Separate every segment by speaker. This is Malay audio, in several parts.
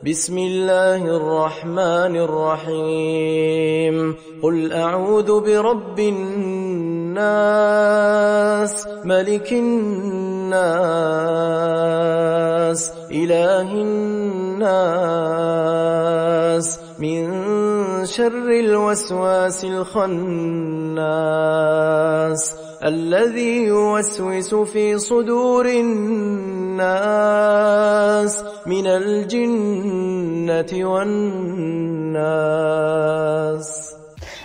Speaker 1: بسم الله الرحمن الرحيم قل أعوذ برب الناس ملك الناس إله الناس من شر الوسواس الخناس الذي يوسوس في صدور الناس من الجنة والناس.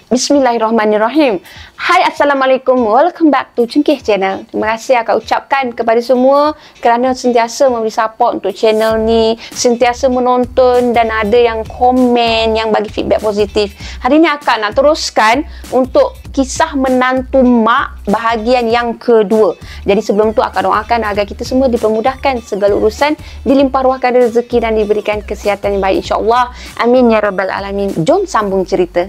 Speaker 2: Bismillahirrahmanirrahim. Hai, Assalamualaikum. Welcome back to Cengkih Channel. Terima kasih akak ucapkan kepada semua kerana sentiasa memberi support untuk channel ni, sentiasa menonton dan ada yang komen, yang bagi feedback positif. Hari ni akak nak teruskan untuk kisah menantu mak bahagian yang kedua. Jadi sebelum tu akak doakan agar kita semua dipermudahkan segala urusan, dilimpah ruahkan rezeki dan diberikan kesihatan yang baik, insya-Allah. Amin ya rabbal alamin. Jom sambung cerita.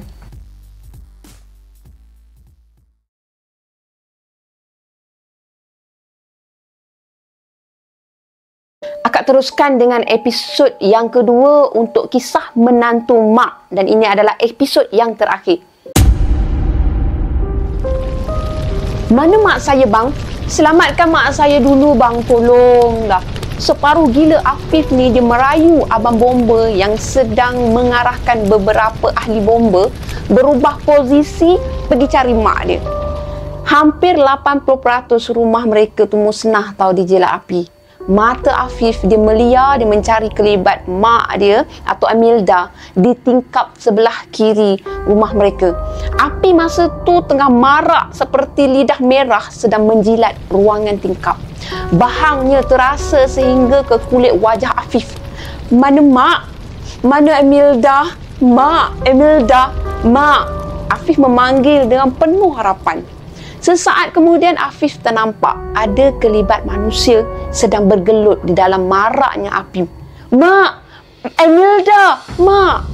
Speaker 2: Akak teruskan dengan episod yang kedua untuk kisah menantu mak, dan ini adalah episod yang terakhir. Mana mak saya bang? Selamatkan mak saya dulu bang, tolonglah. Separuh gila Afif ni dia merayu abang bomba yang sedang mengarahkan beberapa ahli bomba berubah posisi pergi cari mak dia. Hampir 80% rumah mereka tu musnah tau dijilat api. Mata Afif dia melia, dia mencari kelibat mak dia atau Amilda di tingkap sebelah kiri rumah mereka. Api masa tu tengah marak seperti lidah merah sedang menjilat ruangan tingkap. Bahangnya terasa sehingga ke kulit wajah Afif. Mana mak? Mana Amilda? Mak, Amilda, mak. Afif memanggil dengan penuh harapan. Sesaat kemudian Afif ternampak ada kelibat manusia sedang bergelut di dalam maraknya api. Mak! Amilda! Mak!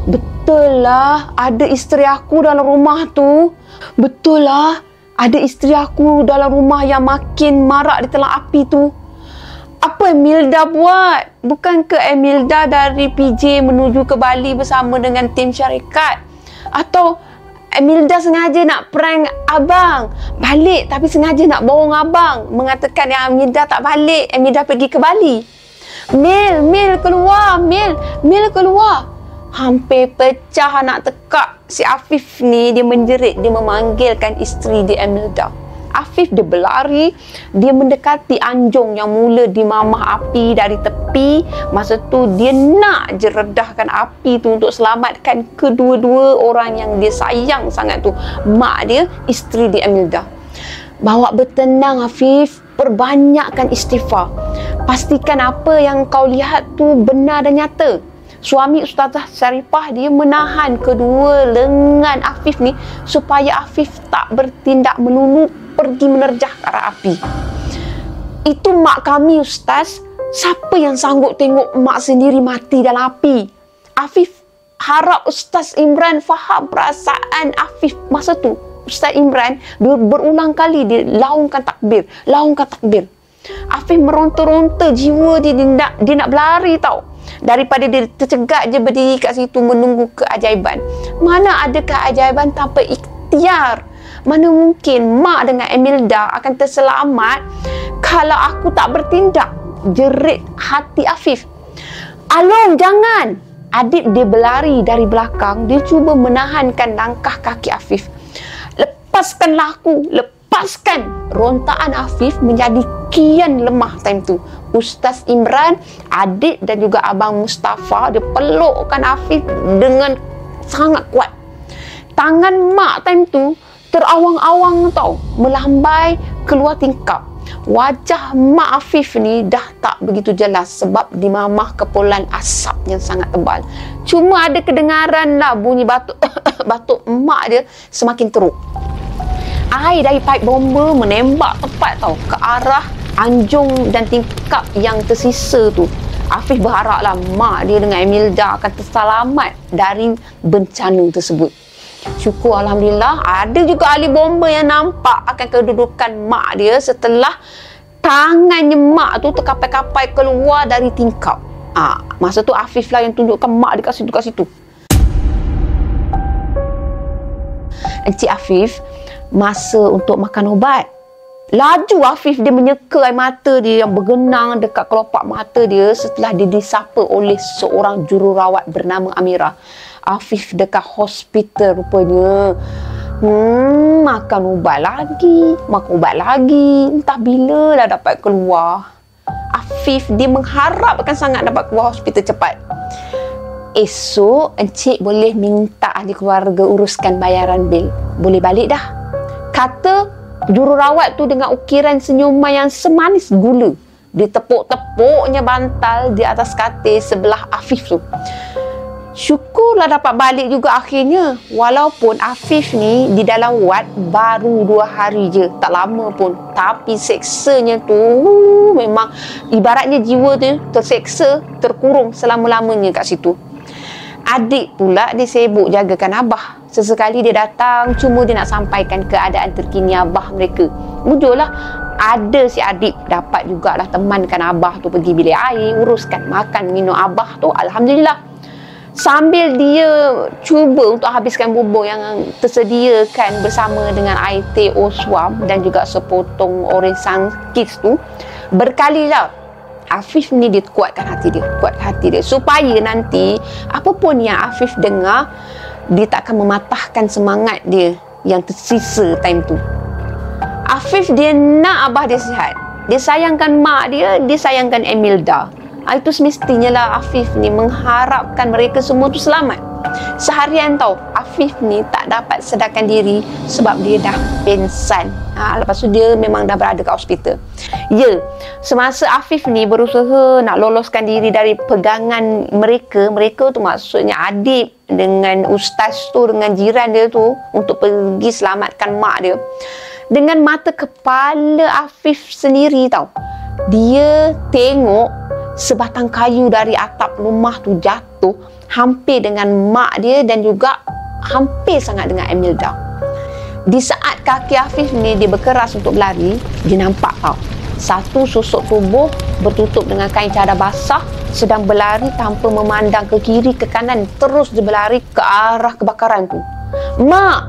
Speaker 2: Betul lah, ada isteri aku dalam rumah tu. Betul lah, ada isteri aku dalam rumah yang makin marak di telan api tu. Apa Amilda buat? Bukankah Amilda dari PJ menuju ke Bali bersama dengan tim syarikat? Atau Amilda sengaja nak prank abang balik tapi sengaja nak bohong abang, mengatakan yang Amilda tak balik, Amilda pergi ke Bali. Mil keluar, Mil keluar. Hampir pecah nak tekak si Afif ni. Dia menjerit, dia memanggilkan isteri dia Amilda. Afif dia berlari, dia mendekati anjung yang mula dimamah api dari tepi. Masa tu dia nak je redahkan api tu untuk selamatkan kedua-dua orang yang dia sayang sangat tu, mak dia, isteri dia Amilda. Bawa bertenang Afif, perbanyakkan istighfar. Pastikan apa yang kau lihat tu benar dan nyata. Suami Ustazah Syarifah dia menahan kedua lengan Afif ni supaya Afif tak bertindak melulu pergi menerjah ke arah api. Itu mak kami Ustaz. Siapa yang sanggup tengok mak sendiri mati dalam api? Afif harap Ustaz Imran faham perasaan Afif masa tu. Ustaz Imran berulang kali dia laungkan takbir. Afif meronta-ronta jiwa dia, dia nak berlari tau. Daripada dia tercegat je berdiri kat situ menunggu keajaiban. Mana ada keajaiban tanpa ikhtiar? Mana mungkin mak dengan Amilda akan terselamat kalau aku tak bertindak? Jerit hati Afif. Along, jangan! Adik dia berlari dari belakang. Dia cuba menahankan langkah kaki Afif. Lepaskanlah aku, lepaskan! Rontaan Afif menjadi kian lemah time tu. Ustaz Imran, adik dan juga abang Mustafa dia pelukkan Afif dengan sangat kuat. Tangan mak time tu terawang-awang tau, melambai keluar tingkap. Wajah mak Afif ni dah tak begitu jelas sebab dimamah kepulan asap yang sangat tebal. Cuma ada kedengaran lah bunyi batuk batuk mak dia semakin teruk. Air dari paip bomba menembak tepat tau ke arah anjung dan tingkap yang tersisa tu. Afif berharaplah mak dia dengan Amilda akan terselamat dari bencana tersebut. Syukur Alhamdulillah ada juga ahli bomba yang nampak akan kedudukan mak dia setelah tangannya mak tu terkapai-kapai keluar dari tingkap. Masa tu Afif lah yang tunjukkan mak dia kat situ. Encik Afif masa untuk makan ubat. Laju Afif dia menyeka air mata dia yang bergenang dekat kelopak mata dia setelah dia disapa oleh seorang jururawat bernama Amira. Afif dekat hospital rupanya. Makan ubat lagi. Entah bila lah dapat keluar. Afif dia mengharapkan sangat dapat keluar hospital cepat. Esok encik boleh minta ahli keluarga uruskan bayaran bil. Boleh balik dah. Kata jururawat tu dengan ukiran senyuman yang semanis gula. Dia tepuk-tepuknya bantal di atas katil sebelah Afif tu. Syukurlah dapat balik juga akhirnya. Walaupun Afif ni di dalam wad baru 2 hari je. Tak lama pun. Tapi seksanya tu memang ibaratnya jiwa tu terseksa, terkurung selama-lamanya kat situ. Adik pula dia sibuk jagakan abah. Sesekali dia datang, cuma dia nak sampaikan keadaan terkini abah mereka. Mujurlah, ada si adik dapat jugalah temankan abah tu pergi bilik air, uruskan makan minum abah tu. Alhamdulillah. Sambil dia cuba untuk habiskan bubur yang tersediakan bersama dengan air teh oswam dan juga sepotong orange sunkist tu, berkalilah Afif ni dia kuatkan hati dia supaya nanti apapun yang Afif dengar, dia tak akan mematahkan semangat dia yang tersisa time tu. Afif dia nak abah dia sihat, dia sayangkan mak dia sayangkan Emilda. Itu semestinya lah Afif ni mengharapkan mereka semua tu selamat. Seharian tau Afif ni tak dapat sedarkan diri sebab dia dah pensan. Lepas tu dia memang dah berada kat hospital. Ya, semasa Afif ni berusaha nak loloskan diri dari pegangan mereka tu maksudnya adik dengan ustaz tu, dengan jiran dia tu, untuk pergi selamatkan mak dia. Dengan mata kepala Afif sendiri tau, dia tengok sebatang kayu dari atap rumah tu jatuh hampir dengan mak dia dan juga hampir sangat dengan Emilda. Di saat kaki Afif ni dia berkeras untuk berlari, dia nampak tau satu sosok tubuh bertutup dengan kain cadar basah sedang berlari tanpa memandang ke kiri ke kanan, terus dia berlari ke arah kebakaran tu. Mak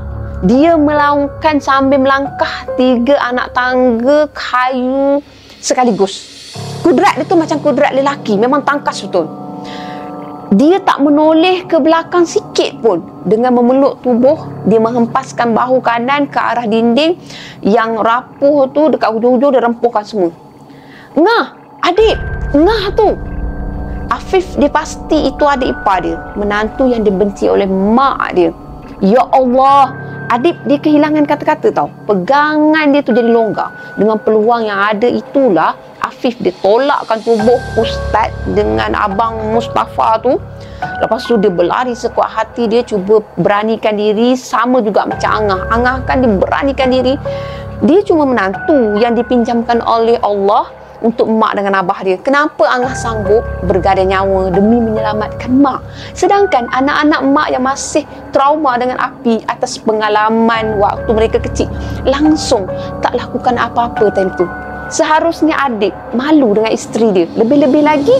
Speaker 2: dia melaungkan sambil melangkah 3 anak tangga kayu sekaligus. Kudrat dia tu macam kudrat lelaki, memang tangkas betul. Dia tak menoleh ke belakang sikit pun. Dengan memeluk tubuh, dia menghempaskan bahu kanan ke arah dinding yang rapuh tu, dekat hujung-hujung dia rempuhkan semua. Ngah, adik, ngah tu. Afif dia pasti itu adik ipar dia, menantu yang dibenci oleh mak dia. Ya Allah, adik dia kehilangan kata-kata tau. Pegangan dia tu jadi longgar. Dengan peluang yang ada itulah Afif dia tolakkan tubuh ustaz dengan abang Mustafa tu. Lepas tu dia berlari sekuat hati dia, cuba beranikan diri. Sama juga macam Angah. Angah kan dia beranikan diri. Dia cuma menantu yang dipinjamkan oleh Allah untuk mak dengan abah dia. Kenapa Angah sanggup bergadai nyawa demi menyelamatkan mak, sedangkan anak-anak mak yang masih trauma dengan api atas pengalaman waktu mereka kecil langsung tak lakukan apa-apa time tu? Seharusnya adik malu dengan isteri dia. Lebih-lebih lagi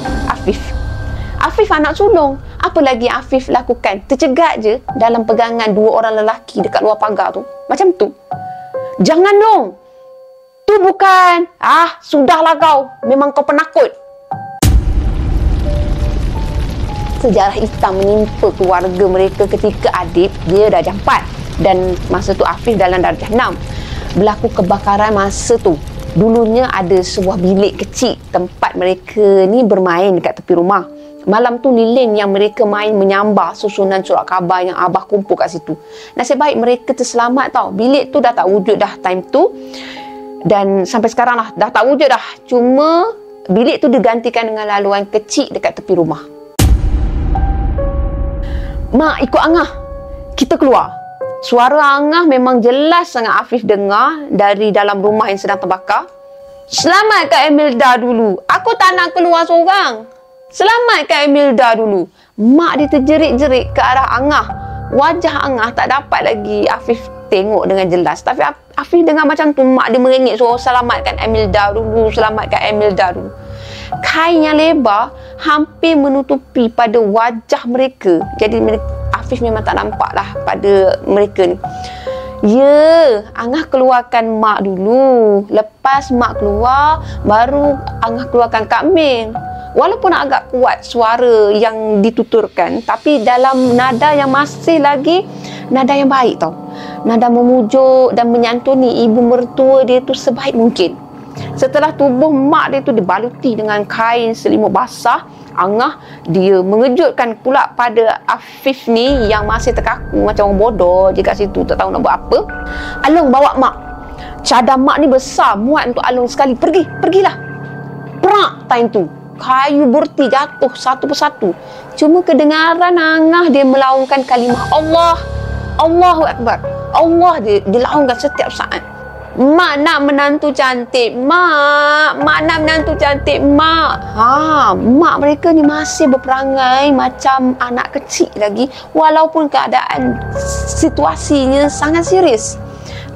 Speaker 2: Afif anak sulung. Apa lagi yang Afif lakukan? Tercegat je dalam pegangan 2 orang lelaki dekat luar pagar tu. Macam tu. Jangan dong. Tu bukan. Sudahlah kau. Memang kau penakut. Sejarah hitam menimpa keluarga mereka ketika adik dia darjah 4 dan masa tu Afif dalam darjah 6. Berlaku kebakaran masa tu. Dulunya ada sebuah bilik kecil tempat mereka ni bermain dekat tepi rumah. Malam tu lilin yang mereka main menyambar susunan surat khabar yang abah kumpul kat situ. Nasib baik mereka terselamat tau. Bilik tu dah tak wujud dah time tu. Dan sampai sekarang lah dah tak wujud dah. Cuma bilik tu digantikan dengan laluan kecil dekat tepi rumah. Mak, ikut Angah. Kita keluar. Suara Angah memang jelas sangat Afif dengar dari dalam rumah yang sedang terbakar. Selamatkan Emilda dulu. Aku tak nak keluar seorang. Selamatkan Emilda dulu. Mak dia terjerit-jerit ke arah Angah. Wajah Angah tak dapat lagi Afif tengok dengan jelas. Tapi Afif dengar macam tu. Mak dia merengek suruh selamatkan Emilda dulu. Selamatkan Emilda dulu. Kain yang lebar hampir menutupi pada wajah mereka. Jadi Afif memang tak nampak lah pada mereka ni. Ya, Angah keluarkan mak dulu. Lepas mak keluar, baru Angah keluarkan Kak Ming. Walaupun agak kuat suara yang dituturkan, tapi dalam nada yang masih lagi nada yang baik tau. Nada memujuk dan menyantuni ibu mertua dia tu sebaik mungkin. Setelah tubuh mak dia tu dibaluti dengan kain selimut basah, Angah dia mengejutkan pula pada Afif ni yang masih terkaku macam orang bodoh je kat situ, tak tahu nak buat apa. Along bawa mak. Cadar mak ni besar, muat untuk Along sekali. Pergilah. Perak time tu. Kayu berti jatuh satu persatu. Cuma kedengaran Angah dia melaungkan kalimah Allah. Allahu Akbar. Allah dia laungkan setiap saat. Mak nak menantu cantik. Mak nak menantu cantik. Mak mereka ni masih berperangai macam anak kecil lagi, walaupun keadaan situasinya sangat serius.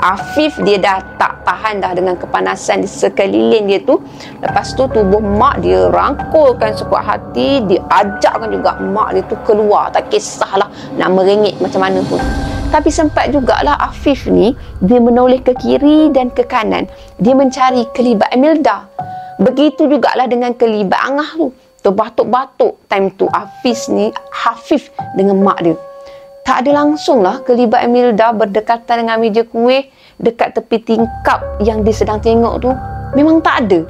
Speaker 2: Afif dia dah tak tahan dah dengan kepanasan di sekeliling dia tu. Lepas tu tubuh mak dia rangkulkan sekuat hati. Dia ajakkan juga mak dia tu keluar. Tak kisahlah nak merengek macam mana pun. Tapi sempat jugalah Afif ni dia menoleh ke kiri dan ke kanan. Dia mencari kelibat Emilda. Begitu jugalah dengan kelibat Angah tu. Terbatuk-batuk time tu Hafif dengan mak dia. Tak ada langsung lah kelibat Emilda berdekatan dengan meja kuih dekat tepi tingkap yang dia sedang tengok tu. Memang tak ada.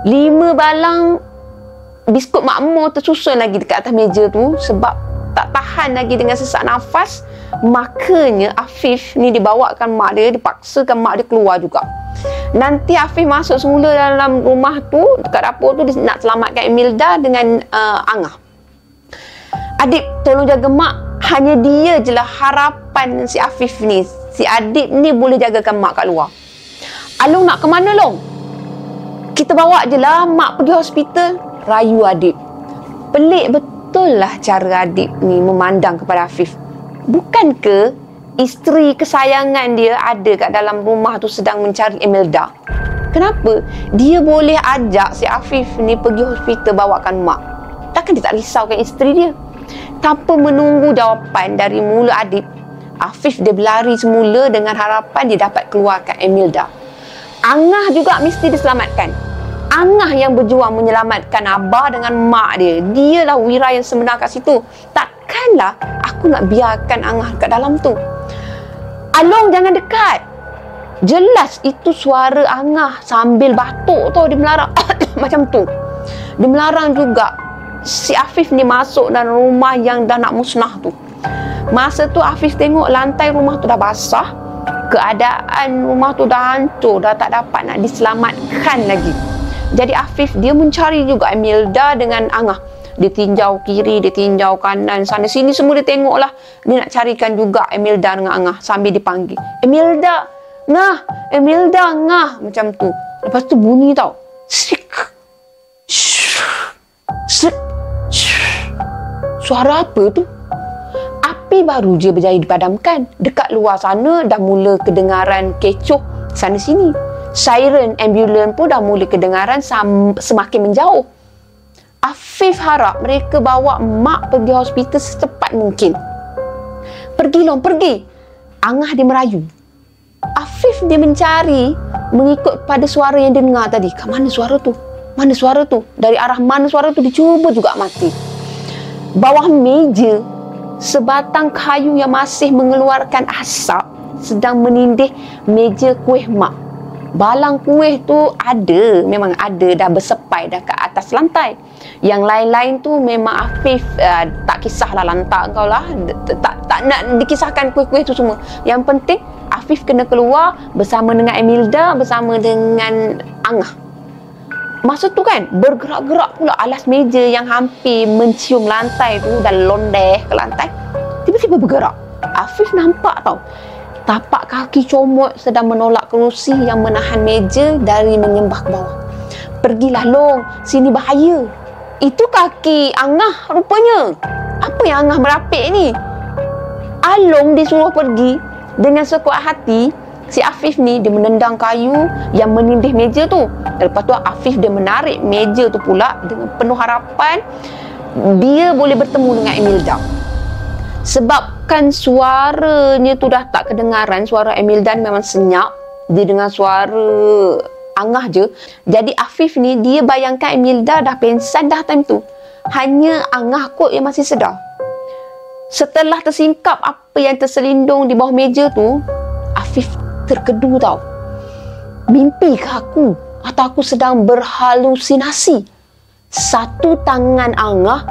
Speaker 2: 5 balang biskut makmur tersusun lagi dekat atas meja tu sebab tak tahan lagi dengan sesak nafas. Makanya Afif ni dibawakan mak dia, dipaksakan mak dia keluar juga. Nanti Afif masuk semula dalam rumah tu, dekat dapur tu dia nak selamatkan Emilda dengan Angah. Adik tolong jaga mak. Hanya dia je lah harapan si Afif ni. Si Adib ni boleh jagakan mak kat luar. Along nak ke mana, Long? Kita bawa je lah mak pergi hospital. Rayu Adib. Pelik betul lah cara Adib ni memandang kepada Afif. Bukan ke isteri kesayangan dia ada kat dalam rumah tu sedang mencari Emilda? Kenapa dia boleh ajak si Afif ni pergi hospital bawakan mak? Takkan dia tak risaukan isteri dia? Tanpa menunggu jawapan dari mulut Adib, Afif dia berlari semula dengan harapan dia dapat keluarkan Emilda. Angah juga mesti diselamatkan. Angah yang berjuang menyelamatkan abah dengan mak dia. Dialah wira yang sebenar kat situ. Takkanlah aku nak biarkan Angah kat dalam tu. Along, jangan dekat. Jelas itu suara Angah sambil batuk tau. Dia melarang macam tu. Dia melarang juga si Afif ni masuk dalam rumah yang dah nak musnah tu. Masa tu Afif tengok lantai rumah tu dah basah. Keadaan rumah tu dah hancur, dah tak dapat nak diselamatkan lagi. Jadi Afif dia mencari juga Emilda dengan Angah. Dia tinjau kiri, dia tinjau kanan, sana sini semua dia tengok lah. Dia nak carikan juga Emilda dengan Angah sambil dipanggil. Emilda, Ngah, Emilda, Ngah. Macam tu. Lepas tu bunyi tau. Sik. Sik. Suara apa tu? Api baru je berjaya dipadamkan. Dekat luar sana dah mula kedengaran kecoh sana sini. Siren ambulans pun dah mula kedengaran semakin menjauh. Afif harap mereka bawa mak pergi hospital secepat mungkin. Pergi, Long, pergi. Angah dia merayu. Afif dia mencari mengikut pada suara yang dia dengar tadi. Kat mana suara tu? Mana suara tu? Dari arah mana suara tu? Dia cuba juga mati. Bawah meja, sebatang kayu yang masih mengeluarkan asap sedang menindih meja kuih mak. Balang kuih tu ada, memang ada, dah bersepai dah kat atas lantai. Yang lain-lain tu memang Afif tak kisahlah lantak kau lah. Tak nak dikisahkan kuih-kuih tu semua. Yang penting Afif kena keluar bersama dengan Emilda, bersama dengan Angah. Masa tu kan bergerak-gerak pula alas meja yang hampir mencium lantai tu dan londeh ke lantai. Tiba-tiba bergerak. Afif nampak tau. Tapak kaki comot sedang menolak kerusi yang menahan meja dari menyembah ke bawah. Pergilah, Long. Sini bahaya. Itu kaki Angah rupanya. Apa yang Angah merapik ni? Along disuruh pergi dengan sekuat hati. si Afif ni dia menendang kayu yang menindih meja tu. Lepas tu Afif dia menarik meja tu pula dengan penuh harapan dia boleh bertemu dengan Imelda. Sebabkan suaranya tu dah tak kedengaran, suara Imelda memang senyap, dia dengar suara Angah je. Jadi Afif ni dia bayangkan Imelda dah pensan dah time tu. Hanya Angah kot yang masih sedar. Setelah tersingkap apa yang terselindung di bawah meja tu, Afif terkedu tau. Mimpi ke aku? Atau aku sedang berhalusinasi? Satu tangan Angah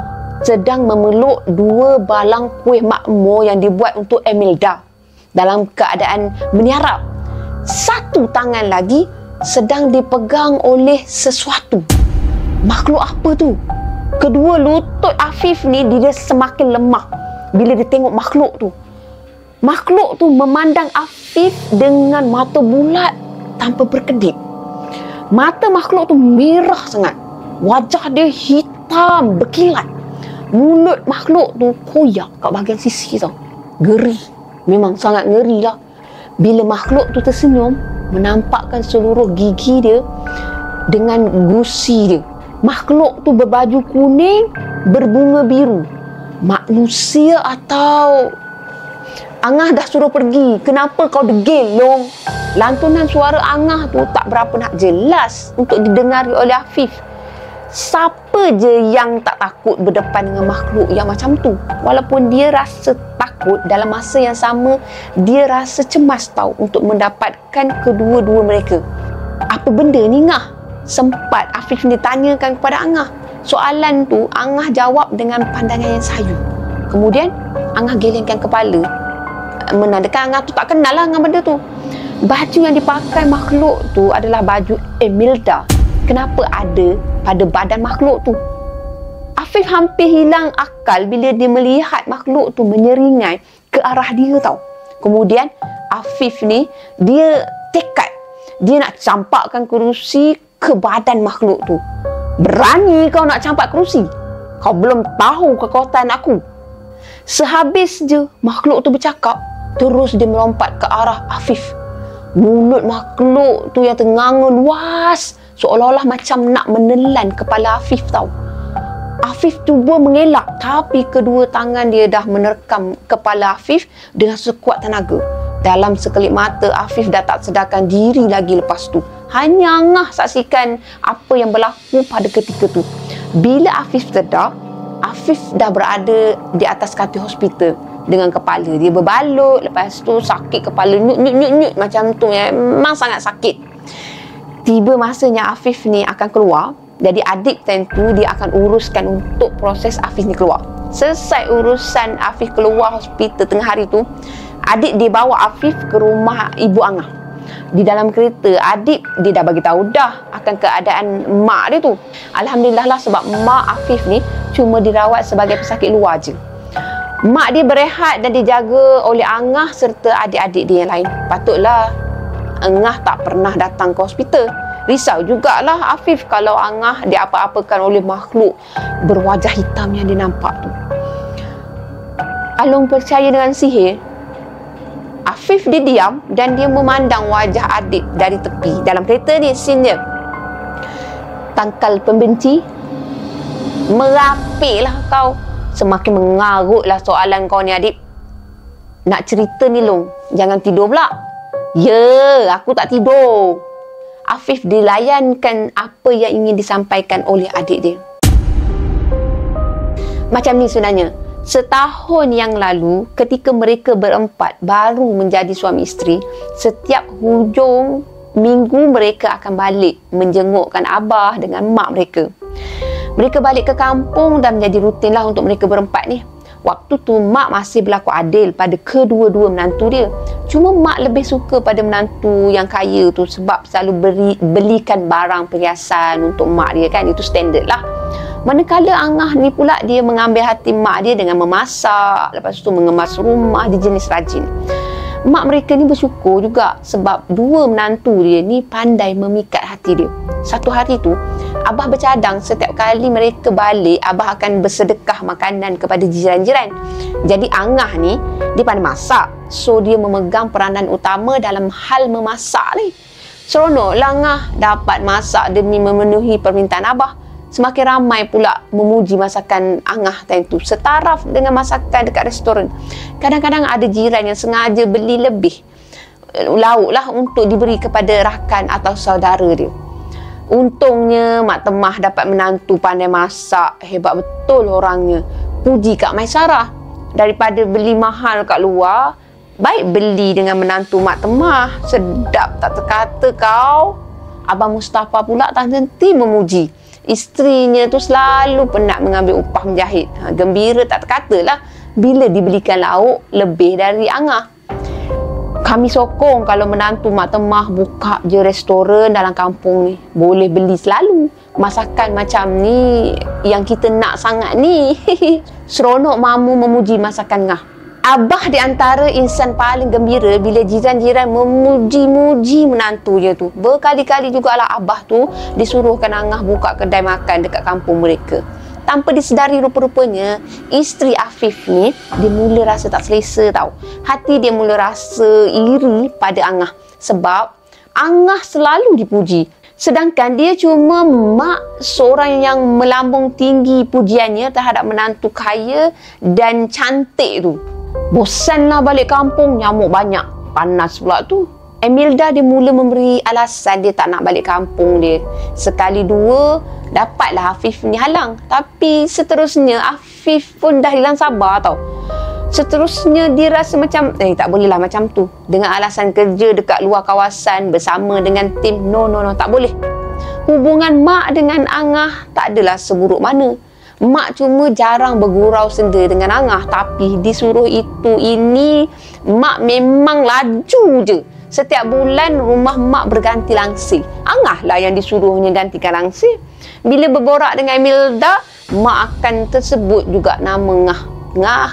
Speaker 2: sedang memeluk 2 balang kuih makmur yang dibuat untuk Imelda dalam keadaan meniarap. Satu tangan lagi sedang dipegang oleh sesuatu. Makhluk apa tu? Kedua lutut Afif ni dia semakin lemah bila dia tengok makhluk tu. Makhluk tu memandang Afif dengan mata bulat tanpa berkedip. Mata makhluk tu merah sangat. Wajah dia hitam berkilat. Mulut makhluk tu koyak kat bahagian sisi tau. Ngeri. Memang sangat ngeri lah. Bila makhluk tu tersenyum, menampakkan seluruh gigi dia dengan gusi dia. Makhluk tu berbaju kuning, berbunga biru. Manusia atau... Angah dah suruh pergi. Kenapa kau degil, Long? Lantunan suara Angah tu tak berapa nak jelas untuk didengari oleh Afif. Siapa je yang tak takut berdepan dengan makhluk yang macam tu? Walaupun dia rasa takut, dalam masa yang sama dia rasa cemas tau untuk mendapatkan kedua-dua mereka. Apa benda ni, Ngah? Sempat Afif ni tanyakan kepada Angah. Soalan tu Angah jawab dengan pandangan yang sayu. Kemudian Angah gelengkan kepala, menandakan Angah tu tak kenal lah dengan benda tu. Baju yang dipakai makhluk tu adalah baju Imelda. Kenapa ada pada badan makhluk tu? Afif hampir hilang akal bila dia melihat makhluk tu menyeringai ke arah dia tau. Kemudian Afif ni dia tekad dia nak campakkan kerusi ke badan makhluk tu. Berani kau nak campak kerusi? Kau belum tahu kekuatan aku. Sehabis je makhluk tu bercakap, terus dia melompat ke arah Afif. Mulut makhluk tu yang ternganga luas, seolah-olah macam nak menelan kepala Afif tau. Afif cuba mengelak, tapi kedua tangan dia dah menerkam kepala Afif dengan sekuat tenaga. Dalam sekelip mata, Afif dah tak sedarkan diri lagi lepas tu. Hanya Angah saksikan apa yang berlaku pada ketika tu. Bila Afif sedar, Afif dah berada di atas katil hospital dengan kepala dia berbalut. Lepas tu sakit kepala, nyut macam tu. Memang sangat sakit. Tiba masanya Afif ni akan keluar. Jadi adik tentu dia akan uruskan untuk proses Afif ni keluar. Selesai urusan Afif keluar hospital tengah hari tu, adik dia bawa Afif ke rumah ibu Angah. Di dalam kereta, adik dia dah bagi tahu dah akan keadaan mak dia tu. Alhamdulillah lah, sebab mak Afif ni cuma dirawat sebagai pesakit luar je. Mak dia berehat dan dijaga oleh Angah serta adik-adik dia yang lain. Patutlah Angah tak pernah datang ke hospital. Risau jugalah Afif kalau Angah dia apa-apakan oleh makhluk berwajah hitam yang dia nampak tu. Along percaya dengan sihir, Afif dia diam dan dia memandang wajah adik dari tepi. Dalam kereta ni scene dia. Tangkal pembenci, merapiklah kau. Semakin mengarutlah soalan kau ni, adik. Nak cerita ni, Long. Jangan tidur pula. Ya, aku tak tidur. Afif dilayankan apa yang ingin disampaikan oleh adik dia. Macam ni sebenarnya. Setahun yang lalu, ketika mereka berempat baru menjadi suami isteri, setiap hujung minggu mereka akan balik menjengukkan abah dengan mak mereka. Mereka balik ke kampung dan menjadi rutinlah untuk mereka berempat ni. Waktu tu mak masih berlaku adil pada kedua-dua menantu dia. Cuma mak lebih suka pada menantu yang kaya tu sebab selalu belikan barang perhiasan untuk mak dia kan. Itu standard lah. Manakala Angah ni pula dia mengambil hati mak dia dengan memasak, lepas tu mengemas rumah, dia jenis rajin. Mak mereka ni bersyukur juga sebab dua menantu dia ni pandai memikat hati dia. Satu hari tu, Abah bercadang setiap kali mereka balik, Abah akan bersedekah makanan kepada jiran-jiran. Jadi Angah ni, dia pandai masak. So, dia memegang peranan utama dalam hal memasak ni. Seronoklah Angah dapat masak demi memenuhi permintaan Abah. Semakin ramai pula memuji masakan Angah time tu. Setaraf dengan masakan dekat restoran. Kadang-kadang ada jiran yang sengaja beli lebih lauk lah untuk diberi kepada rakan atau saudara dia. Untungnya Mak Temah dapat menantu pandai masak. Hebat betul orangnya. Puji Kak Maisarah. Daripada beli mahal kat luar, baik beli dengan menantu Mak Temah. Sedap tak terkata kau. Abang Mustafa pula tak henti memuji. Isterinya tu selalu penat mengambil upah menjahit. Gembira tak terkatalah bila dibelikan lauk lebih dari Angah. Kami sokong kalau menantu Mak Temah buka je restoran dalam kampung ni. Boleh beli selalu. Masakan macam ni yang kita nak sangat ni. Seronok mamu memuji masakan Ngah. Abah di antara insan paling gembira bila jiran-jiran memuji-muji menantunya tu. Berkali-kali jugalah Abah tu disuruhkan Angah buka kedai makan dekat kampung mereka. Tanpa disedari rupa-rupanya, isteri Afif ni, dia mula rasa tak selesa tau. Hati dia mula rasa iri pada Angah. Sebab Angah selalu dipuji. Sedangkan dia cuma mak seorang yang melambung tinggi pujiannya terhadap menantu kaya dan cantik tu. Bosanlah balik kampung, nyamuk banyak. Panas pula tu. Emilda dia mula memberi alasan dia tak nak balik kampung dia. Sekali dua, dapatlah Afif ni halang. Tapi seterusnya, Afif pun dah hilang sabar tau. Seterusnya dia rasa macam, tak bolehlah macam tu. Dengan alasan kerja dekat luar kawasan bersama dengan tim. No, tak boleh. Hubungan mak dengan Angah tak adalah seburuk mana. Mak cuma jarang bergurau senda dengan Angah. Tapi disuruh itu ini, mak memang laju je. Setiap bulan rumah mak berganti langsir. Angah lah yang disuruhnya gantikan langsir. Bila berborak dengan Imelda, mak akan tersebut juga nama Ngah.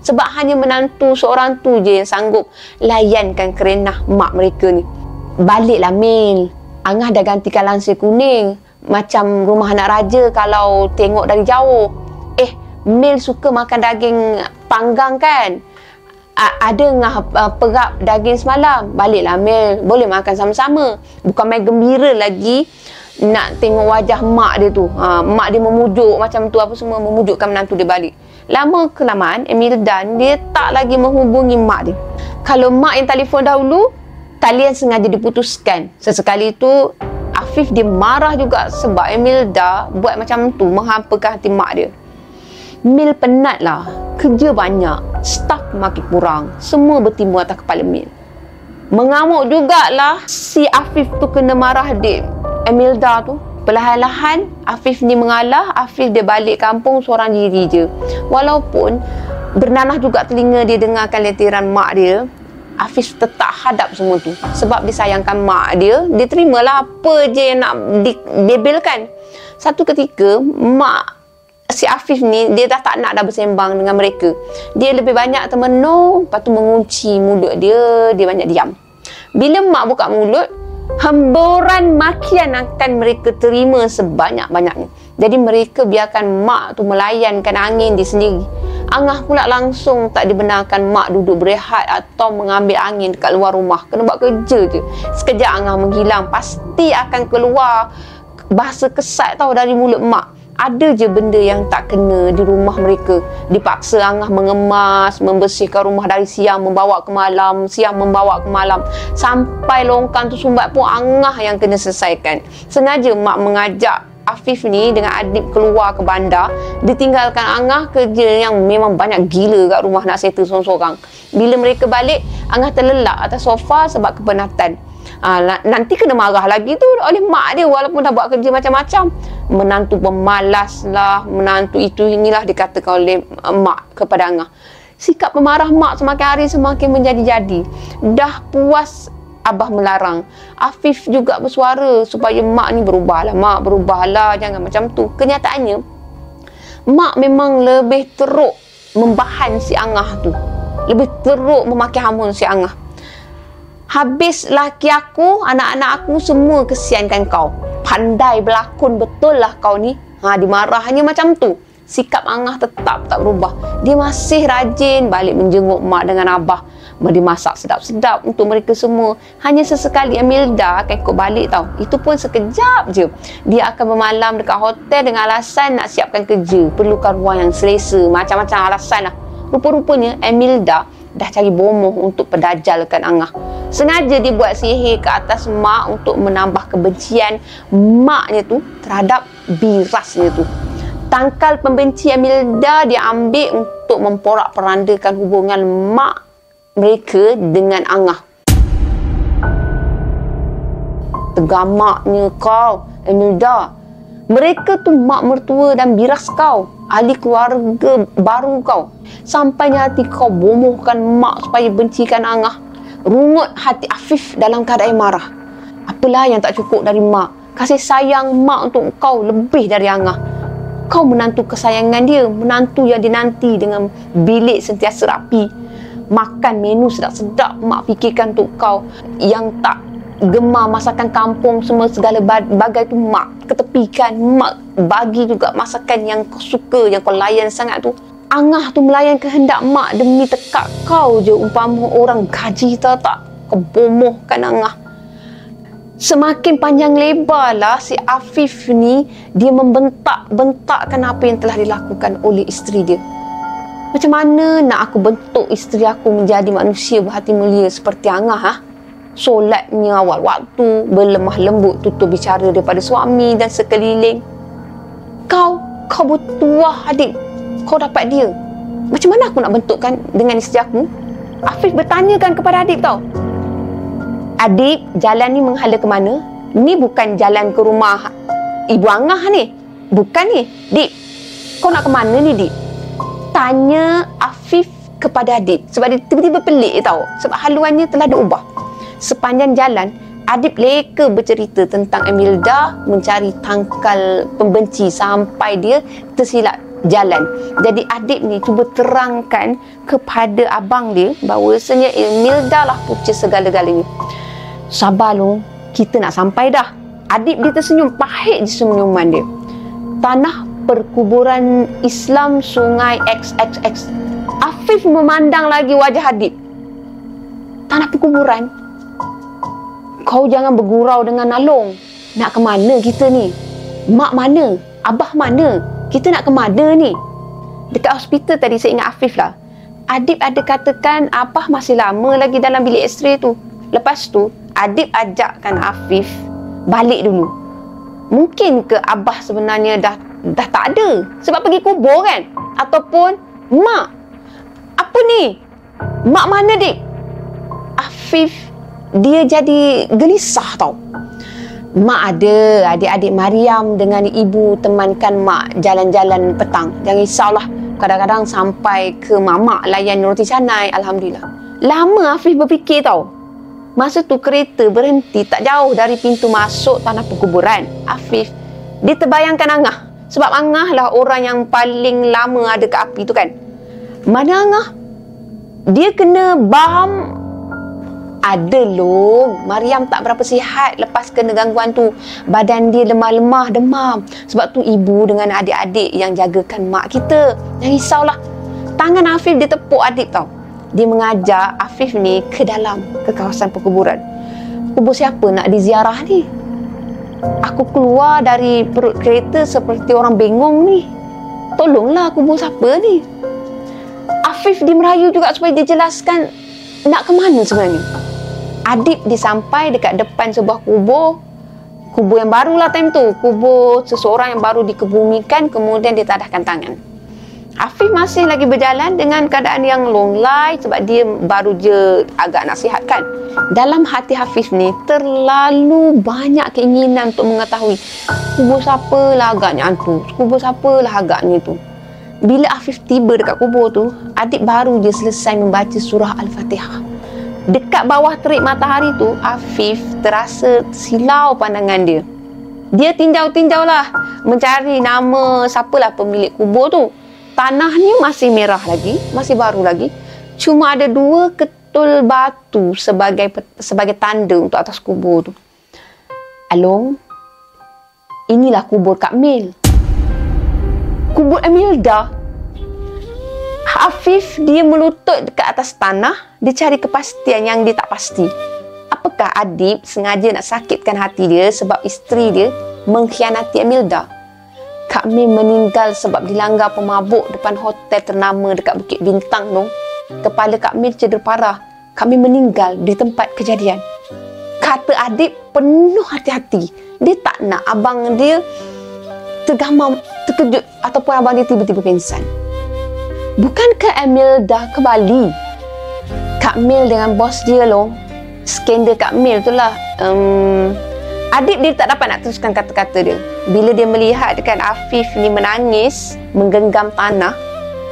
Speaker 2: Sebab hanya menantu seorang tu je yang sanggup layankan kerenah mak mereka ni. Baliklah Mil. Angah dah gantikan langsir kuning. Macam rumah anak raja kalau tengok dari jauh. Mil suka makan daging panggang kan? Ada Ngah perap daging semalam. Baliklah Mil, boleh makan sama-sama. Bukan main gembira lagi nak tengok wajah mak dia tu. Mak dia memujuk macam tu, apa semua, memujukkan menantu dia balik. Lama kelamaan Emilda dia tak lagi menghubungi mak dia. Kalau mak yang telefon dahulu, talian sengaja diputuskan. Sesekali tu Afif dia marah juga sebab Emilda buat macam tu, menghampakan hati mak dia. Mil penat lah. Kerja banyak. Staf makin kurang. Semua bertimbul atas kepala Mil. Mengamuk jugalah si Afif tu kena marah adik Emilda tu. Perlahan-lahan Afif ni mengalah. Afif dia balik kampung seorang diri je. Walaupun bernanah juga telinga dia dengarkan letiran mak dia, Afif tetap hadap semua tu. Sebab dia sayangkan mak dia, dia terimalah apa je yang nak dibebelkan. Satu ketika mak si Afif ni, dia dah tak nak dah bersembang dengan mereka. Dia lebih banyak termenung, lepas tu mengunci mulut dia banyak diam. Bila mak buka mulut, hemburan makian akan mereka terima sebanyak-banyaknya. Jadi mereka biarkan mak tu melayankan angin dia sendiri. Angah pula langsung tak dibenarkan mak duduk berehat atau mengambil angin dekat luar rumah. Kena buat kerja je. Sekejap Angah menghilang, pasti akan keluar bahasa kesat tau dari mulut mak. Ada je benda yang tak kena di rumah mereka. Dipaksa Angah mengemas, membersihkan rumah dari siang membawa ke malam, siang membawa ke malam. Sampai longkang tu sumbat pun Angah yang kena selesaikan. Sengaja mak mengajak Afif ni dengan adik keluar ke bandar. Ditinggalkan Angah kerja yang memang banyak gila kat rumah nak settle sorang-sorang. Bila mereka balik, Angah terlelap atas sofa sebab kepenatan. Nanti kena marah lagi tu oleh mak dia walaupun dah buat kerja macam-macam. Menantu pemalas lah, menantu itu inilah dikatakan oleh mak kepada Angah. Sikap pemarah mak semakin hari semakin menjadi-jadi. Dah puas Abah melarang, Afif juga bersuara supaya mak ni berubahlah. Mak berubahlah, jangan macam tu. Kenyataannya mak memang lebih teruk membahan si Angah tu. Lebih teruk memakai hamun si Angah. Habis laki aku, anak-anak aku semua kesiankan kau. Pandai berlakon betul lah kau ni. Dimarahnya macam tu. Sikap Angah tetap tak berubah. Dia masih rajin balik menjenguk mak dengan abah. Dia masak sedap-sedap untuk mereka semua. Hanya sesekali Emilda akan ikut balik tau. Itu pun sekejap je. Dia akan bermalam dekat hotel dengan alasan nak siapkan kerja. Perlukan ruang yang selesa. Macam-macam alasan lah. Rupa-rupanya Emilda dah cari bomoh untuk pendajalkan Angah. Sengaja dia buat sihir ke atas mak untuk menambah kebencian maknya tu terhadap birasnya tu. Tangkal pembenci Emilda dia ambil untuk memporak-perandakan hubungan mak mereka dengan Angah. Tergamaknya kau, Emilda. Mereka tu mak mertua dan biras kau, ahli keluarga baru kau. Sampainya hati kau bomohkan mak supaya bencikan Angah. Rungut hati Afif dalam keadaan marah. Apalah yang tak cukup dari mak? Kasih sayang mak untuk kau lebih dari Angah. Kau menantu kesayangan dia, menantu yang dinanti dengan bilik sentiasa rapi. Makan menu sedap-sedap mak fikirkan untuk kau. Yang tak gemar masakan kampung semua segala bagai tu mak ketepikan. Mak bagi juga masakan yang kau suka, yang kau layan sangat tu. Angah tu melayan kehendak mak demi tekak kau je umpama orang gaji tak. Kau bomohkan Angah. Semakin panjang lebar lah si Afif ni, dia membentak-bentakkan apa yang telah dilakukan oleh isteri dia. Macam mana nak aku bentuk isteri aku menjadi manusia berhati mulia seperti Angah? Solatnya awal waktu, berlemah lembut tutur bicara daripada suami dan sekeliling. Kau bertuah adik. Kau dapat dia. Macam mana aku nak bentukkan dengan isteri aku? Afif bertanyakan kepada Adib tau. Adib, jalan ni menghala ke mana? Ni bukan jalan ke rumah Ibu Angah ni. Bukan ni. Dip, kau nak ke mana ni, Dip? Tanya Afif kepada Adib. Sebab dia tiba-tiba pelik tau. Sebab haluannya telah diubah. Sepanjang jalan, Adib leka bercerita tentang Emilda mencari tangkal pembenci sampai dia tersilap jalan. Jadi Adib ni cuba terangkan kepada abang dia bahawasanya Emilda lah punca segala-galanya. Sabar lu, kita nak sampai dah. Adib dia tersenyum, pahit je senyuman dia. Tanah perkuburan Islam Sungai XXX. Afif memandang lagi wajah Adib. Tanah perkuburan? Kau jangan bergurau dengan Nalong. Nak ke mana kita ni? Mak mana? Abah mana? Kita nak ke mana ni? Dekat hospital tadi saya ingat Afif lah. Adib ada katakan Abah masih lama lagi dalam bilik X-ray tu. Lepas tu Adib ajakkan Afif balik dulu. Mungkin ke Abah sebenarnya dah tak ada sebab pergi kubur kan? Ataupun mak, apa ni? Mak mana, Dik? Afif dia jadi gelisah tau. Mak ada, adik-adik Mariam dengan ibu temankan mak jalan-jalan petang. Jangan risaulah, kadang-kadang sampai ke mamak layan roti canai, alhamdulillah. Lama Afif berfikir tau. Masa tu kereta berhenti tak jauh dari pintu masuk tanah perkuburan. Afif, dia terbayangkan Angah. Sebab Angah lah orang yang paling lama ada kat api tu kan. Mana Angah? Dia kena bam. Ada loh. Mariam tak berapa sihat lepas kena gangguan tu. Badan dia lemah-lemah, demam. Sebab tu ibu dengan adik-adik yang jagakan mak kita. Jangan risaulah. Tangan Afif dia tepuk Adib tau. Dia mengajak Afif ni ke dalam, ke kawasan perkuburan. Kubur siapa nak diziarah ni? Aku keluar dari perut kereta seperti orang bengong ni. Tolonglah, kubur siapa ni? Afif dia merayu juga supaya dia jelaskan nak ke mana sebenarnya. Adib dia sampai dekat depan sebuah kubur. Kubur yang barulah time tu. Kubur seseorang yang baru dikebumikan, kemudian dia tadahkan tangan. Afif masih lagi berjalan dengan keadaan yang longlai sebab dia baru je agak nasihatkan. Dalam hati Afif ni terlalu banyak keinginan untuk mengetahui kubur siapa lah agaknya tu, kubur siapa lah agaknya tu. Bila Afif tiba dekat kubur tu, Adib baru je selesai membaca surah Al-Fatihah. Dekat bawah terik matahari tu, Afif terasa silau pandangan dia. Dia tinjau-tinjau lah mencari nama siapalah pemilik kubur tu. Tanahnya masih merah lagi, masih baru lagi. Cuma ada 2 ketul batu sebagai tanda untuk atas kubur tu. Along, inilah kubur Kak Mil. Kubur Emilda. Afif dia melutut dekat atas tanah, dia cari kepastian yang dia tak pasti. Apakah Adib sengaja nak sakitkan hati dia sebab isteri dia mengkhianati Emilda? Kak Mil meninggal sebab dilanggar pemabuk depan hotel ternama dekat Bukit Bintang tu. Kepala Kak Mil cedera parah. Kak Mil meninggal di tempat kejadian. Kata Adib penuh hati-hati. Dia tak nak abang dia tergamam, terkejut ataupun abang dia tiba-tiba pingsan. Bukankah Emilda ke Bali? Kak Mil dengan bos dia loh. Skandal Kak Mil tu lah. Adib dia tak dapat nak teruskan kata-kata dia. Bila dia melihat kan Afif ni menangis, menggenggam tanah,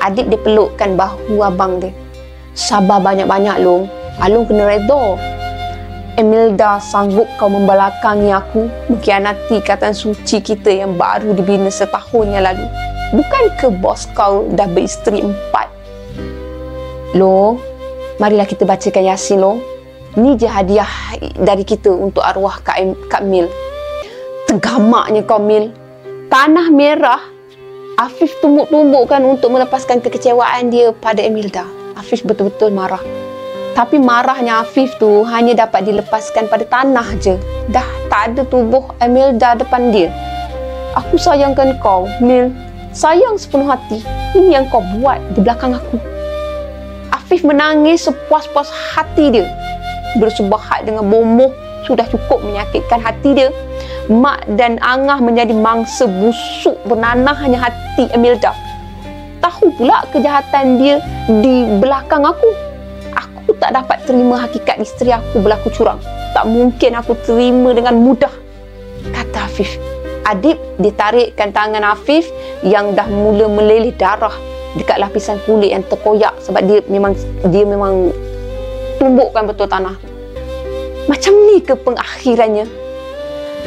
Speaker 2: Adib dia pelukkan bahu abang dia. Sabar banyak-banyak Long. Along kena redha. Emilda sanggup kau membelakangi aku, mengkhianati ikatan suci kita yang baru dibina setahun yang lalu. Bukankah bos kau dah beristeri 4? Long, marilah kita bacakan Yasin Long. Ni je hadiah dari kita untuk arwah Kak Mil. Tergamaknya kau Mil. Tanah merah Afif tumbuk-tumbukkan untuk melepaskan kekecewaan dia pada Emilda. Afif betul-betul marah. Tapi marahnya Afif tu hanya dapat dilepaskan pada tanah je. Dah tak ada tubuh Emilda depan dia. Aku sayangkan kau, Mil. Sayang sepenuh hati. Ini yang kau buat di belakang aku. Afif menangis sepuas-puas hati dia. Bersubahat dengan bomoh sudah cukup menyakitkan hati dia. Mak dan Angah menjadi mangsa busuk bernanahnya hati Emilda. Tahu pula kejahatan dia di belakang aku. Aku tak dapat terima hakikat isteri aku berlaku curang. Tak mungkin aku terima dengan mudah, kata Afif. Adib ditarikkan tangan Afif yang dah mula meleleh darah dekat lapisan kulit yang terkoyak sebab dia memang tumbukkan betul tanah. Macam ni ke pengakhirannya?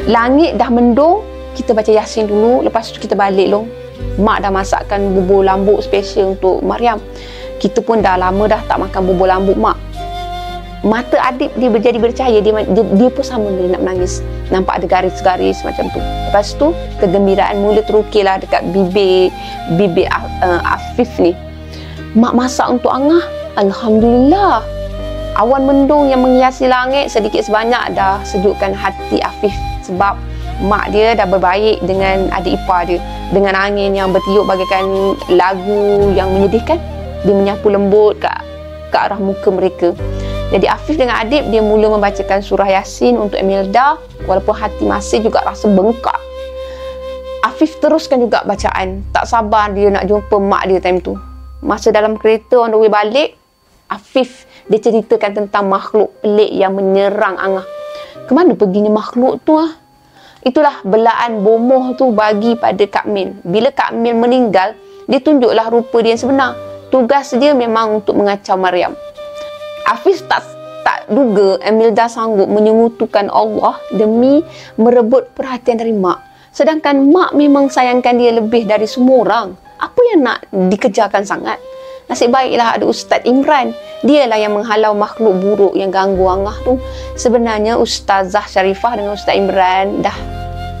Speaker 2: Langit dah mendung, kita baca Yasin dulu, lepas tu kita balik Long. Mak dah masakkan bubur lambuk special untuk Mariam. Kita pun dah lama dah tak makan bubur lambuk mak. Mata Adib dia jadi bercahaya, dia pun sama dia nak menangis. Nampak ada garis-garis macam tu. Lepas tu kegembiraan mula terukirlah dekat bibir Afif ni. Mak masak untuk Angah. Alhamdulillah. Awan mendung yang menghiasi langit sedikit sebanyak dah sejukkan hati Afif sebab mak dia dah berbaik dengan adik ipar dia. Dengan angin yang bertiup bagaikan lagu yang menyedihkan, dia menyapu lembut ke arah muka mereka. Jadi Afif dengan Adib dia mula membacakan surah Yasin untuk Emilda walaupun hati masih juga rasa bengkak. Afif teruskan juga bacaan. Tak sabar dia nak jumpa mak dia time tu. Masa dalam kereta on the way balik, Afif dia ceritakan tentang makhluk pelik yang menyerang Angah. Kemana perginya makhluk tu? Itulah belaan bomoh tu bagi pada Kak Mil. Bila Kak Mil meninggal, dia tunjuklah rupa dia yang sebenar. Tugas dia memang untuk mengacau Mariam. Afif tak duga Emilda sanggup menyengutukan Allah demi merebut perhatian dari mak. Sedangkan mak memang sayangkan dia lebih dari semua orang. Apa yang nak dikejarkan sangat? Nasib baiklah ada Ustaz Imran. Dialah yang menghalau makhluk buruk yang ganggu Angah tu. Sebenarnya Ustazah Sharifah dengan Ustaz Imran dah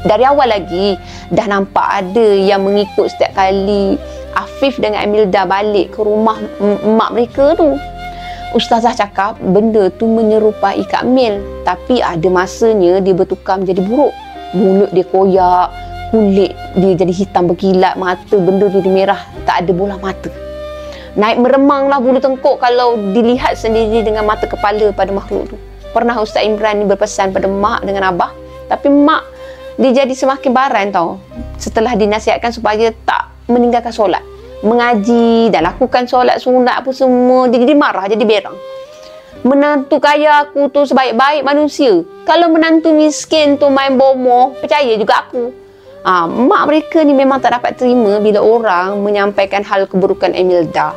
Speaker 2: dari awal lagi dah nampak ada yang mengikut setiap kali Afif dengan Emilda balik ke rumah mak mereka tu. Ustazah cakap benda tu menyerupai Kak Mil, tapi ada masanya dia bertukar menjadi buruk. Mulut dia koyak, kulit dia jadi hitam berkilat, mata benda dia merah, tak ada bola mata. Naik meremanglah bulu tengkuk kalau dilihat sendiri dengan mata kepala pada makhluk tu. Pernah Ustaz Imran ni berpesan pada mak dengan abah, tapi mak dia jadi semakin baran tau. Setelah dinasihatkan supaya tak meninggalkan solat, mengaji dan lakukan solat sunat apa semua, dia jadi marah, jadi berang. Menantu kaya aku tu sebaik-baik manusia. Kalau menantu miskin tu main bomoh, percaya juga aku. Mak mereka ni memang tak dapat terima bila orang menyampaikan hal keburukan Emilda.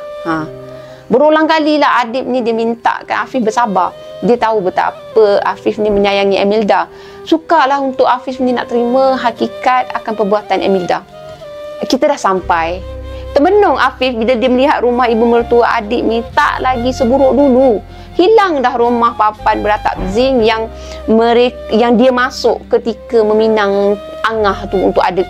Speaker 2: Berulang kali lah Adib ni dia minta kan Afif bersabar. Dia tahu betapa Afif ni menyayangi Emilda. Sukarlah untuk Afif ni nak terima hakikat akan perbuatan Emilda. Kita dah sampai. Termenung Afif bila dia melihat rumah ibu mertua adik ni tak lagi seburuk dulu. Hilang dah rumah papan beratap zinc yang dia masuk ketika meminang angah tu untuk adik.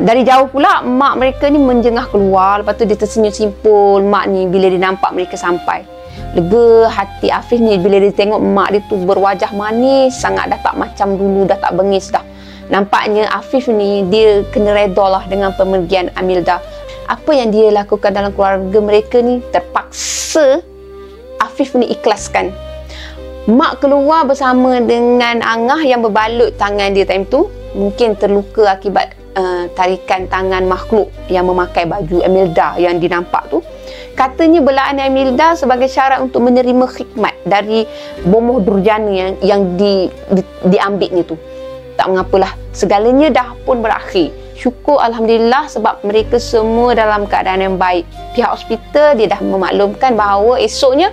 Speaker 2: Dari jauh pula mak mereka ni menjengah keluar. Lepas tu dia tersenyum simpul mak ni bila dia nampak mereka sampai. Lega hati Afif ni bila dia tengok mak dia tu berwajah manis sangat, dah tak macam dulu, dah tak bengis dah. Nampaknya Afif ni dia kena reda lah dengan pemergian Amilda. Apa yang dia lakukan dalam keluarga mereka ni terpaksa Afif ni ikhlaskan. Mak keluar bersama dengan angah yang berbalut tangan dia time tu. Mungkin terluka akibat tarikan tangan makhluk yang memakai baju Amilda yang dinampak tu. Katanya belaan Amilda sebagai syarat untuk menerima khidmat dari bomoh durjana yang diambilnya tu. Tak mengapalah, segalanya dah pun berakhir. Syukur Alhamdulillah sebab mereka semua dalam keadaan yang baik. Pihak hospital dia dah memaklumkan bahawa esoknya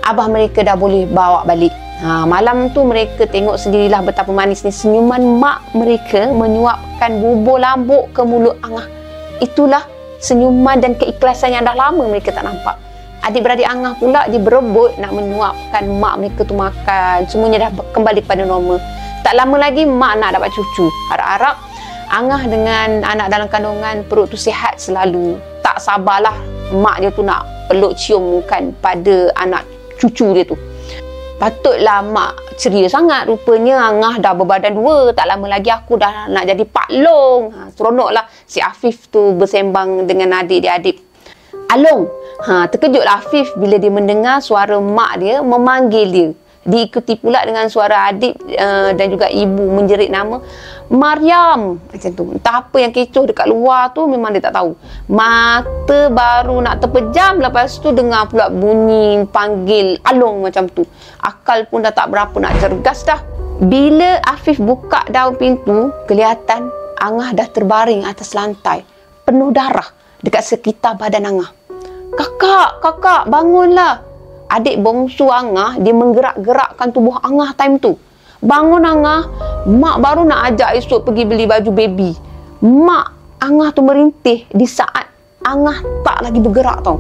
Speaker 2: abah mereka dah boleh bawa balik. Malam tu mereka tengok sendirilah betapa manisnya senyuman mak mereka menyuapkan bubur lambuk ke mulut angah. Itulah senyuman dan keikhlasan yang dah lama mereka tak nampak. Adik-beradik angah pula dia berebut nak menyuapkan mak mereka tu makan. Semuanya dah kembali kepada normal. Tak lama lagi mak nak dapat cucu. Harap-harap angah dengan anak dalam kandungan perut tu sihat selalu. Tak sabarlah mak dia tu nak peluk cium kan pada anak cucu dia tu. Patutlah mak ceria sangat. Rupanya angah dah berbadan dua. Tak lama lagi aku dah nak jadi Pak Long. Seronoklah si Afif tu bersembang dengan adik-adik. Along. Terkejutlah Afif bila dia mendengar suara mak dia memanggil dia. Diikuti pula dengan suara adik dan juga ibu menjerit nama Maryam. Macam tu. Entah apa yang kecoh dekat luar tu memang dia tak tahu. Mata baru nak terpejam, lepas tu dengar pula bunyi panggil Along macam tu. Akal pun dah tak berapa nak cergas dah. Bila Afif buka daun pintu, kelihatan angah dah terbaring atas lantai. Penuh darah dekat sekitar badan angah. Kakak, bangunlah. Adik bongsu angah, dia menggerak-gerakkan tubuh angah time tu. Bangun angah, mak baru nak ajak esok pergi beli baju baby. Mak angah tu merintih di saat angah tak lagi bergerak tau.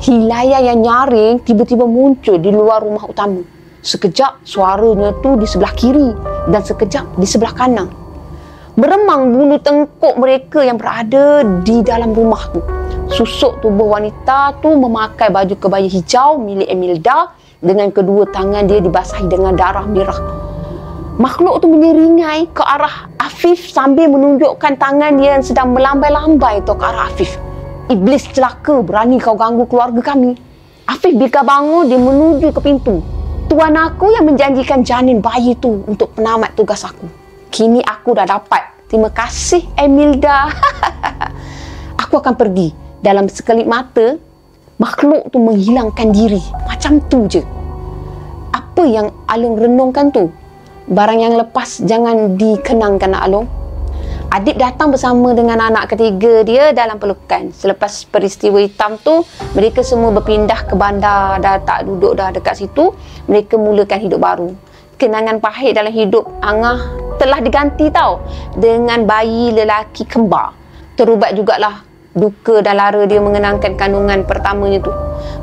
Speaker 2: Hilaya yang nyaring tiba-tiba muncul di luar rumah utama. Sekejap suaranya tu di sebelah kiri dan sekejap di sebelah kanan. Beremang bulu tengkuk mereka yang berada di dalam rumah tu. Susuk tubuh wanita tu memakai baju kebaya hijau milik Amilda dengan kedua tangan dia dibasahi dengan darah merah. Makhluk tu menyeringai ke arah Afif sambil menunjukkan tangan dia yang sedang melambai-lambai tu ke arah Afif. Iblis celaka, berani kau ganggu keluarga kami. Afif bila bangun dia menuju ke pintu. Tuan aku yang menjanjikan janin bayi tu untuk penamat tugas aku. Kini aku dah dapat. Terima kasih Amilda. Aku akan pergi. Dalam sekelip mata, makhluk tu menghilangkan diri. Macam tu je. Apa yang Along renungkan tu? Barang yang lepas jangan dikenangkan Along. Adik datang bersama dengan anak ketiga dia dalam pelukan. Selepas peristiwa hitam tu, mereka semua berpindah ke bandar. Dah tak duduk dah dekat situ. Mereka mulakan hidup baru. Kenangan pahit dalam hidup angah telah diganti tau dengan bayi lelaki kembar. Terubat jugalah duka dan lara dia mengenangkan kandungan pertamanya tu.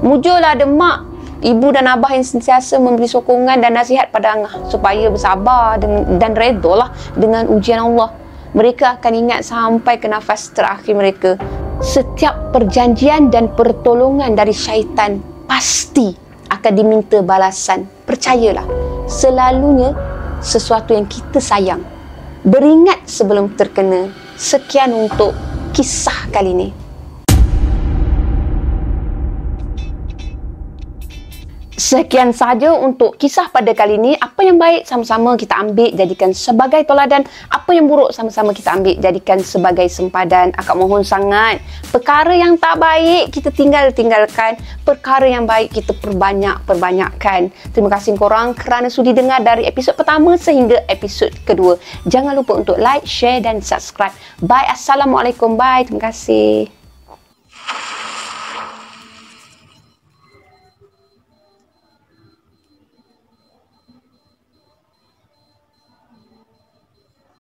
Speaker 2: Mujurlah ada mak, ibu dan abah yang sentiasa memberi sokongan dan nasihat pada angah supaya bersabar dan redalah dengan ujian Allah. Mereka akan ingat sampai ke nafas terakhir mereka. Setiap perjanjian dan pertolongan dari syaitan pasti akan diminta balasan. Percayalah, selalunya sesuatu yang kita sayang. Beringat sebelum terkena. Sekian untuk kisah kali ini. Sekian saja untuk kisah pada kali ini. Apa yang baik sama-sama kita ambil jadikan sebagai toladan. Apa yang buruk sama-sama kita ambil jadikan sebagai sempadan. Akak mohon sangat, perkara yang tak baik kita tinggalkan. Perkara yang baik kita perbanyakkan. Terima kasih korang kerana sudi dengar dari episod pertama sehingga episod kedua. Jangan lupa untuk like, share dan subscribe. Bye. Assalamualaikum. Bye. Terima kasih.